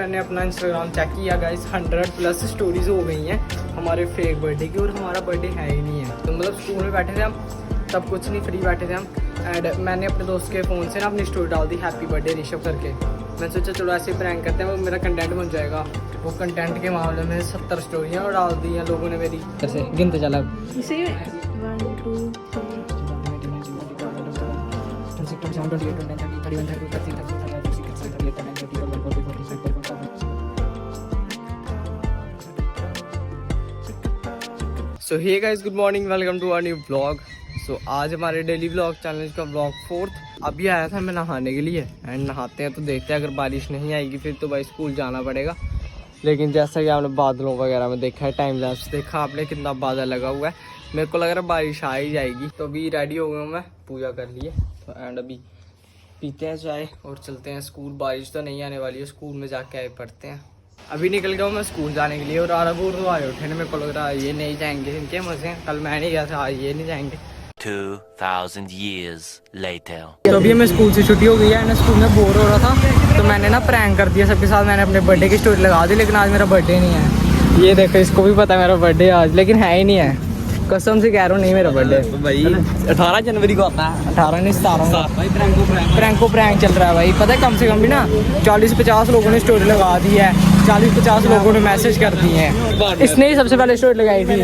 मैंने अपना Instagram check किया गाइस, 100+ स्टोरीज हो गई हैं हमारे फेक बर्थडे की, और हमारा बर्थडे है ही नहीं है। तो मतलब स्कूल में बैठे थे हम, तब कुछ नहीं, फ्री बैठे थे हम, एंड मैंने अपने दोस्त के फ़ोन से ना अपनी स्टोरी डाल दी हैप्पी बर्थडे ऋषभ करके। मैंने सोचा चलो ऐसे प्रैंक करते हैं, वो मेरा कंटेंट बन जाएगा। वो कंटेंट के मामले में 70 स्टोरियाँ और डाल दी हैं लोगों ने मेरी। कैसे गिनते चला इसे 1 2 so hey guys, good morning, welcome to our new blog. So आज हमारे डेली ब्लॉग चैनल का ब्लॉग 4th। अभी आया था मैं नहाने के लिए, एंड नहाते हैं तो देखते हैं, अगर बारिश नहीं आएगी फिर तो भाई स्कूल जाना पड़ेगा। लेकिन जैसा कि आपने बादलों वगैरह में देखा है, टाइम लैप्स देखा आपने, कितना बादल लगा हुआ है, मेरे को लग रहा है बारिश आ ही जाएगी। तो अभी रेडी हो गया हूँ मैं, पूजा कर लिए तो, एंड अभी पीते हैं चाय और चलते हैं स्कूल। बारिश तो नहीं आने वाली है, स्कूल में जाके आए पढ़ते हैं। अभी निकल गया हूँ मैं स्कूल जाने के लिए, और आराबूर तो आए उठे, मेरे को लग रहा है ये नहीं जाएंगे, इनके मजे हैं। कल मैं नहीं गया था, आज ये नहीं जाएंगे। 2000 years later. तो अभी मैं स्कूल से छुट्टी हो गई है, स्कूल में बोर हो रहा था तो मैंने ना प्रैंक कर दिया सबके साथ। मैंने अपने बर्थडे की स्टोरी लगा दी, लेकिन आज मेरा बर्थडे नहीं है। ये देखो, इसको भी पता है मेरा बर्थडे आज, लेकिन है ही नहीं है। कसम से कह रहा हूँ, नहीं मेरा बर्थडे भाई 18 जनवरी को आता है। 18 नहीं 17 भाई प्रैंक चल रहा है भाई। पता है कम से कम भी ना 40-50 लोगों ने स्टोरी लगा दी है, 40-50 लोगों ने मैसेज कर दिए हैं। इसने ही सबसे पहले स्टोरी लगाई थी।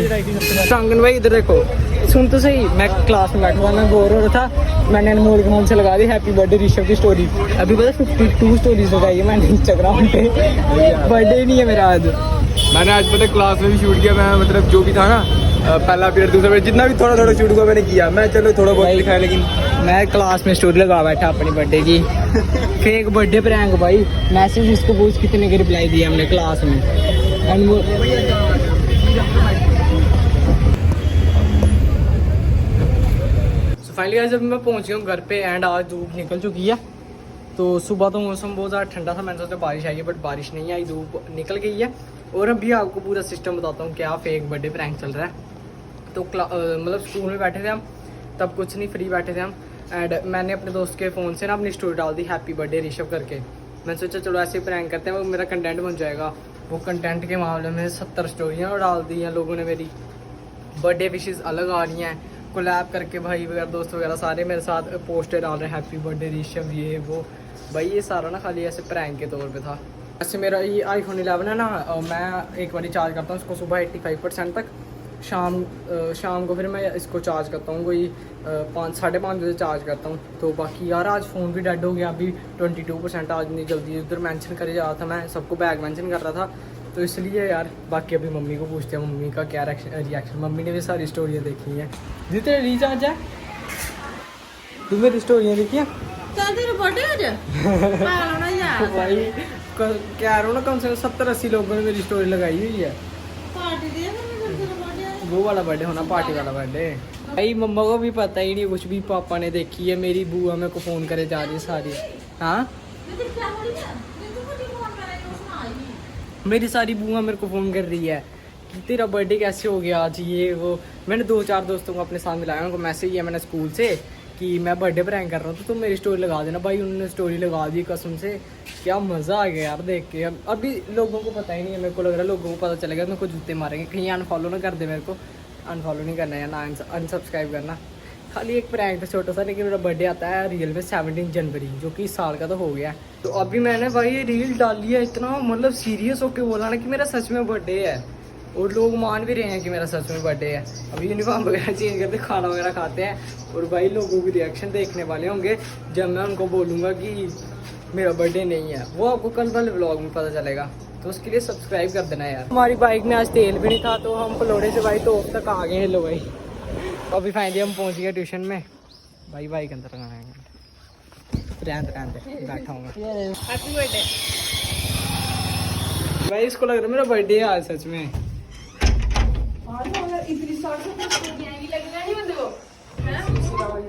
सांगन भाई इधर देखो, सुन तो सही, मैं क्लास में बैठा हुआ, मैं बोर हो रहा था, मैंने अनमोल के नाम से लगा दी हैप्पी बर्थडे ऋषभ की स्टोरी। अभी पता 52 स्टोरीज लगाई है मैंने इंस्टाग्राम पे। बर्थडे नहीं है मेरा आज। मैंने आज पता क्लास में भी शूट किया। मैं मतलब जो भी था ना, पहला पीरियड दूसरा पीरियड जितना भी थोड़ा शूट हुआ मैंने किया। मैं चलो थोड़ा बहुत लिखा है, लेकिन मैं क्लास में स्टोरी लगा बैठा अपनी बर्थडे की। फेक बर्थडे प्रैंक भाई। मैसेज इसको पूछ कितने के रिप्लाई दिए हमने क्लास में। फाइनली आज जब मैं पहुंच गया हूँ घर पे, एंड आज धूप निकल चुकी है। तो सुबह तो मौसम बहुत ज़्यादा ठंडा था, मैंने सोचा बारिश आएगी, बट बारिश नहीं आई, धूप निकल गई है। और अभी आपको पूरा सिस्टम बताता हूँ क्या फेक बर्थडे प्रैंक चल रहा है। तो मतलब स्कूल में बैठे थे हम, तब कुछ नहीं, फ्री बैठे थे हम, एंड मैंने अपने दोस्त के फ़ोन से ना अपनी स्टोरी डाल दी हैप्पी बर्थडे ऋषभ करके। मैंने सोचा चलो ऐसे प्रैंक करते हैं, वो मेरा कंटेंट बन जाएगा। वो कंटेंट के मामले में 70 स्टोरियाँ और डाल दी हैं लोगों ने मेरी। बर्थडे विशेज़ अलग आ रही हैं, कोलैब करके भाई वगैरह दोस्त वगैरह सारे मेरे साथ पोस्टर डाल रहे हैं हैप्पी बर्थडे ऋषभ, ये वो। भाई ये सारा ना खाली ऐसे प्रैंक के तौर पे था। ऐसे मेरा ये iPhone 11 है ना, मैं एक बार चार्ज करता हूँ इसको सुबह 85% तक, शाम को फिर मैं इसको चार्ज करता हूँ कोई 5-5:30 बजे चार्ज करता हूँ। तो बाकी यार आज फ़ोन भी डेड हो गया, अभी 22%। आज नहीं जल्दी उधर मेंशन करे जा रहा था, मैं सबको बैग मेंशन कर रहा था, तो इसलिए यार। बाकी अभी मम्मी को पूछते हैं मम्मी का क्या रिएक्शन। मम्मी ने भी सारी स्टोरियाँ देखी हैं। जितने रिचार्ज है तू मेरी स्टोरियाँ देखी हैं भाई। कह रहा हूँ ना, कम से कम 70-80 लोगों ने मेरी स्टोरी लगाई हुई है। वो वाला बर्थडे होना, पार्टी वाला बर्थडे। भाई मम्मा को भी पता ही नहीं कुछ भी, पापा ने देखी है, मेरी बुआ मेरे को फ़ोन करे जा रही है सारी। हाँ मेरी सारी बुआ मेरे को फ़ोन कर रही है कि तेरा बर्थडे कैसे हो गया आज, ये वो। मैंने 2-4 दोस्तों को अपने साथ मिलाया, उनको मैसेज किया मैंने स्कूल से कि मैं बर्थडे प्रैंक कर रहा हूँ, तो तुम मेरी स्टोरी लगा देना। भाई उन्होंने स्टोरी लगा दी, कसम से क्या मज़ा आ गया यार देख के। अभी लोगों को पता ही नहीं है, मेरे को लग रहा है लोगों को पता चलेगा, मेरे को जूते मारेंगे, कहीं अनफॉलो ना कर दे मेरे को। अनफॉलो नहीं करना है ना अनसब्सक्राइब करना, खाली एक प्रैंक था छोटा सा। लेकिन मेरा बर्थडे आता है रियल में 17 जनवरी, जो कि इस साल का तो हो गया। तो अभी मैंने भाई ये रील डाल लिया, इतना मतलब सीरियस होके बोला ना कि मेरा सच में बर्थडे है, और लोग मान भी रहे हैं कि मेरा सच में बर्थडे है। अभी यूनिफॉर्म वगैरह चेंज करते, खाना वगैरह खाते हैं, और भाई लोगों की रिएक्शन देखने वाले होंगे जब मैं उनको बोलूँगा कि मेरा बर्थडे नहीं है। वो आपको कल वाले व्लॉग में पता चलेगा, तो उसके लिए सब्सक्राइब कर देना यार। हमारी बाइक में आज तेल भी नहीं था, तो हम पलोड़े से भाई तो तक आ गए। हेलो भाई, तो अभी फाइनली हम पहुँच गए ट्यूशन में। भाई बाइक अंदर लगाना है, बैठा हूँ हैप्पी बर्थडे भाई। इसको लग रहा है मेरा बर्थडे है आज सच में।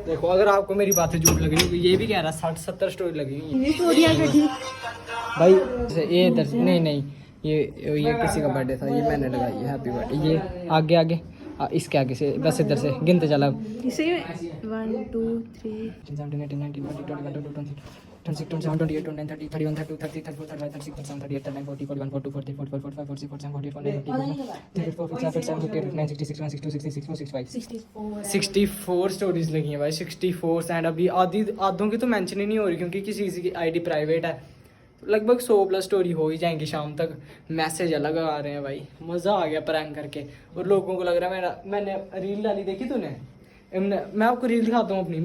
देखो अगर आपको मेरी बातें झूठ लग रही है, ये भी कह रहा है 60-70 स्टोरी लगी हुई है भाई। ये इधर नहीं, ये किसी का बर्थडे था, ये मैंने लगाई है हैप्पी बर्थडे। ये आगे इसके आगे से, बस इधर से गिनते चला। इसे 1 2 3 26, 27, 28, 29, 30, 31, 32, 33, 34, 35, 36, 37, 38, 39, 40, 41, 42, 43, 44, 45, 46, 47, 48, 49, 50, 54, 57, 58, 59, 60, 61, 62, 63, 64, 65 64 स्टोरीज लगी हैं भाई 64 एंड अभी आधों की तो मेंशन ही नहीं हो रही क्योंकि किसी की आईडी प्राइवेट है। लगभग 100 प्लस स्टोरी हो ही जाएंगी शाम तक। मैसेज अलग आ रहे हैं भाई, मज़ा आ गया प्रैंक करके। और लोगों को लग रहा है मैंने रील डाली देखी तूने, मैं आपको रील दिखाता हूँ अपनी।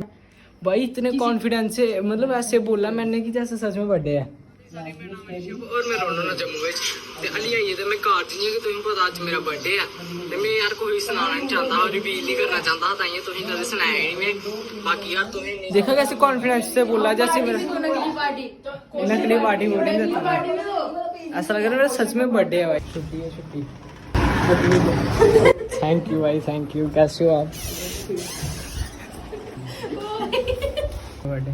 भाई इतने कॉन्फिडेंस से मतलब ऐसे बोला मैंने कि जैसे सच में बर्थडे है। और मैं रोना ना जम्मू ते अली आई ते मैं कार च नहीं कि तुम्हें पता आज मेरा बर्थडे है ते मैं यार कोई सुनाना नहीं चाहता और रिवील नहीं करना चाहता था, ताइए तुम्हें कभी सुनाया ही नहीं मैं। बाकी यार तुम्हें देखा कैसे कॉन्फिडेंस से बोला जैसे मेरा नकली पार्टी बोल नहीं देता, ऐसा लग रहा है मेरा सच में बर्थडे है भाई। छुट्टी है छुट्टी। थैंक यू भाई थैंक यू। कैसे हो आप? बर्थडे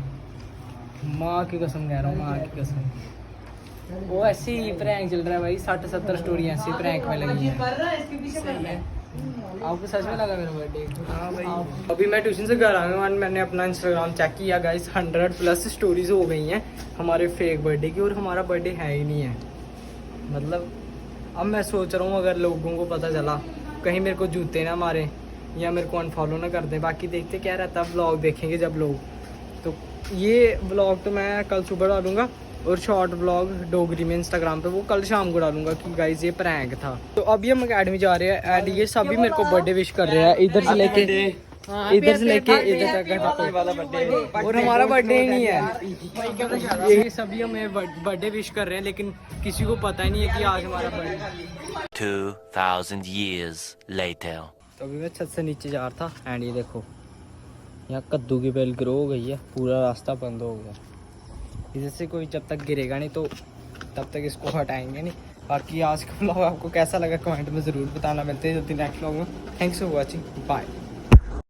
माँ की कसम कह रहा हूँ, माँ की कसम। वो ऐसे ही प्रैंक चल रहा है भाई, 60-70 स्टोरी ऐसी प्रैंक में लगी है। आपको सच में लगा मेरा बर्थडे? हाँ भाई। अभी मैं ट्यूशन से घर आया हूँ, मैंने अपना इंस्टाग्राम चेक किया गाइस, 100 प्लस स्टोरीज हो गई हैं हमारे फेक बर्थडे की, और हमारा बर्थडे है ही नहीं है। मतलब अब मैं सोच रहा हूँ अगर लोगों को पता चला कहीं मेरे को जूते ना मारे या मेरे को अनफॉलो ना कर दें। बाकी देखते क्या रहता है, व्लॉग देखेंगे जब लोग। तो ये व्लॉग तो मैं कल सुबह डालूंगा और शॉर्ट व्लॉग डोगरी में इंस्टाग्राम पे वो कल शाम को डालूंगा कि गाइस ये प्रैंक था। तो अभी हम अकेडमी जा रहे हैं एंड ये सभी मेरे को बर्थडे विश कर रहे हैं, इधर से लेके इधर तक वाला बर्थडे, और हमारा बर्थडे ही नहीं है। ये सभी हमें बर्थडे विश कर रहे हैं लेकिन किसी को पता ही नहीं है कि आज हमारा बर्थडे। 2000 years later. तो अभी मैं छत से नीचे जा रहा था एंड ये देखो यहाँ कद्दू की बेल ग्रो हो गई है, पूरा रास्ता बंद हो गया। इधर से कोई जब तक गिरेगा नहीं तो तब तक इसको हटाएंगे नहीं। बाकी आज का व्लॉग आपको कैसा लगा कमेंट में ज़रूर बताना। मिलते हैं जल्दी नेक्स्ट व्लॉग में। Thanks for watching, bye.